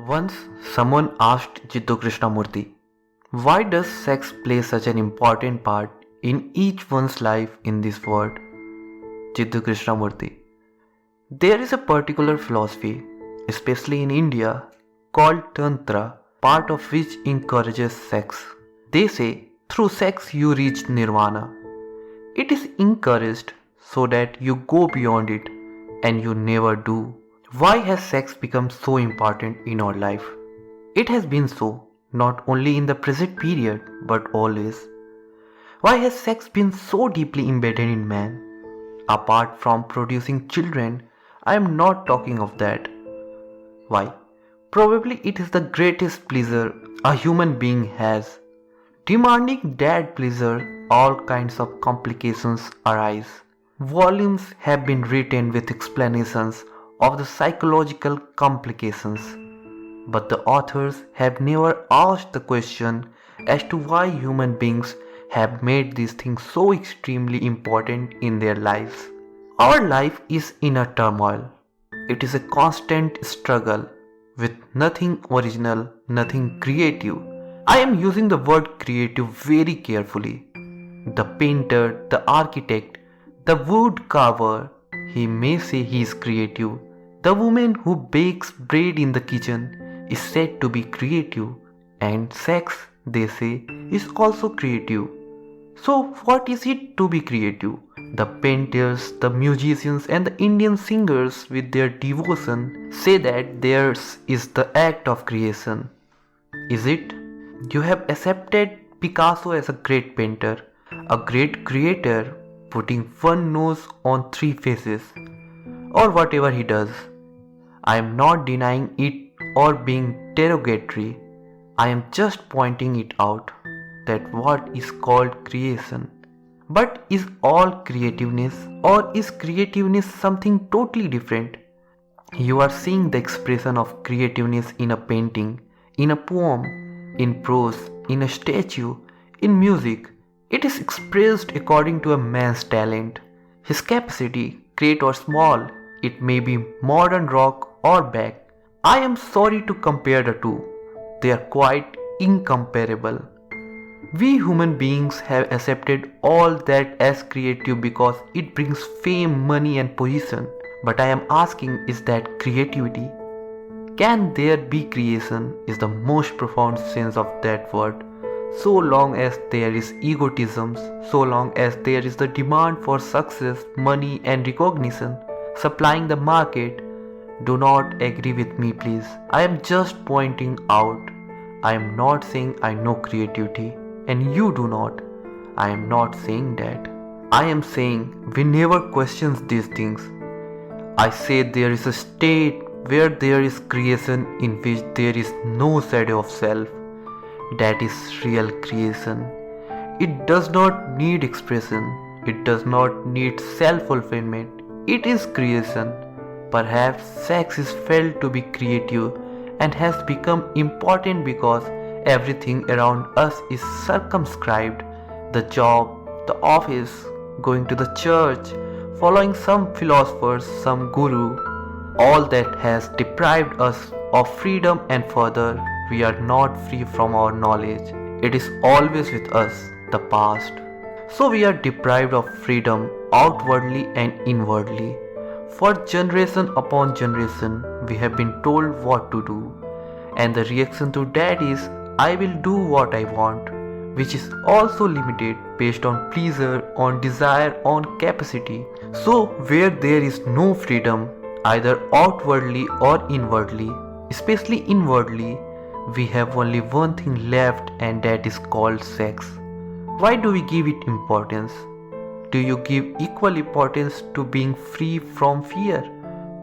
Once someone asked Jiddu Krishnamurti, why does sex play such an important part in each one's life in this world? Jiddu Krishnamurti, there is a particular philosophy, especially in India, called Tantra, part of which encourages sex. They say through sex you reach nirvana. It is encouraged so that you go beyond it and you never do. Why has sex become so important in our life? It has been so, not only in the present period, but always. Why has sex been so deeply embedded in man? Apart from producing children, I am not talking of that. Why? Probably it is the greatest pleasure a human being has. Demanding that pleasure, all kinds of complications arise. Volumes have been written with explanations of the psychological complications, but the authors have never asked the question as to why human beings have made these things so extremely important in their lives. Our life is in a turmoil. It is a constant struggle with nothing original, nothing creative. I am using the word creative very carefully. The painter, the architect, the wood carver, he may say he is creative. The woman who bakes bread in the kitchen is said to be creative, and sex, they say, is also creative. So, what is it to be creative? The painters, the musicians, and the Indian singers, with their devotion, say that theirs is the act of creation. Is it? You have accepted Picasso as a great painter, a great creator, putting one nose on three faces, or whatever he does. I am not denying it or being derogatory. I am just pointing it out that what is called creation. But is all creativeness, or is creativeness something totally different? You are seeing the expression of creativeness in a painting, in a poem, in prose, in a statue, in music. It is expressed according to a man's talent, his capacity, great or small. It may be modern rock or back. I am sorry to compare the two. They are quite incomparable. We human beings have accepted all that as creative because it brings fame, money and position. But I am asking, is that creativity? Can there be creation is the most profound sense of that word. So long as there is egotism, so long as there is the demand for success, money and recognition, supplying the market. Do not agree with me please. I am just pointing out. I am not saying I know creativity and you do not. I am not saying that. I am saying we never question these things. I say there is a state where there is creation in which there is no shadow of self. That is real creation. It does not need expression. It does not need self-fulfillment. It is creation. Perhaps sex is felt to be creative and has become important because everything around us is circumscribed. The job, the office, going to the church, following some philosophers, some guru, all that has deprived us of freedom, and further, we are not free from our knowledge. It is always with us, the past. So we are deprived of freedom outwardly and inwardly. For generation upon generation, we have been told what to do. And the reaction to that is, I will do what I want, which is also limited based on pleasure, on desire, on capacity. So where there is no freedom, either outwardly or inwardly, especially inwardly, we have only one thing left, and that is called sex. Why do we give it importance? Do you give equal importance to being free from fear?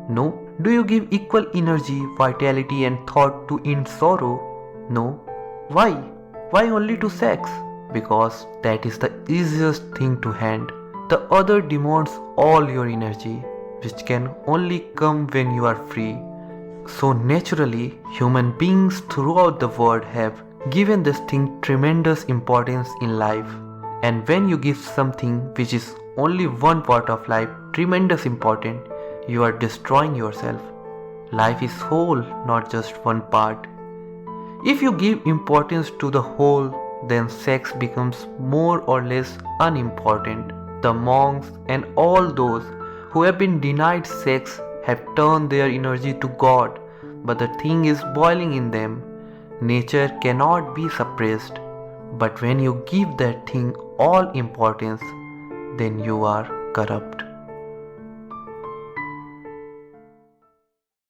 No. Do you give equal energy, vitality and thought to end sorrow? No. Why? Why only to sex? Because that is the easiest thing to hand. The other demands all your energy, which can only come when you are free. So naturally, human beings throughout the world have given this thing tremendous importance in life. And when you give something which is only one part of life tremendous importance, you are destroying yourself. Life is whole, not just one part. If you give importance to the whole, then sex becomes more or less unimportant. The monks and all those who have been denied sex have turned their energy to God, but the thing is boiling in them. Nature cannot be suppressed, but when you give that thing all importance, then you are corrupt.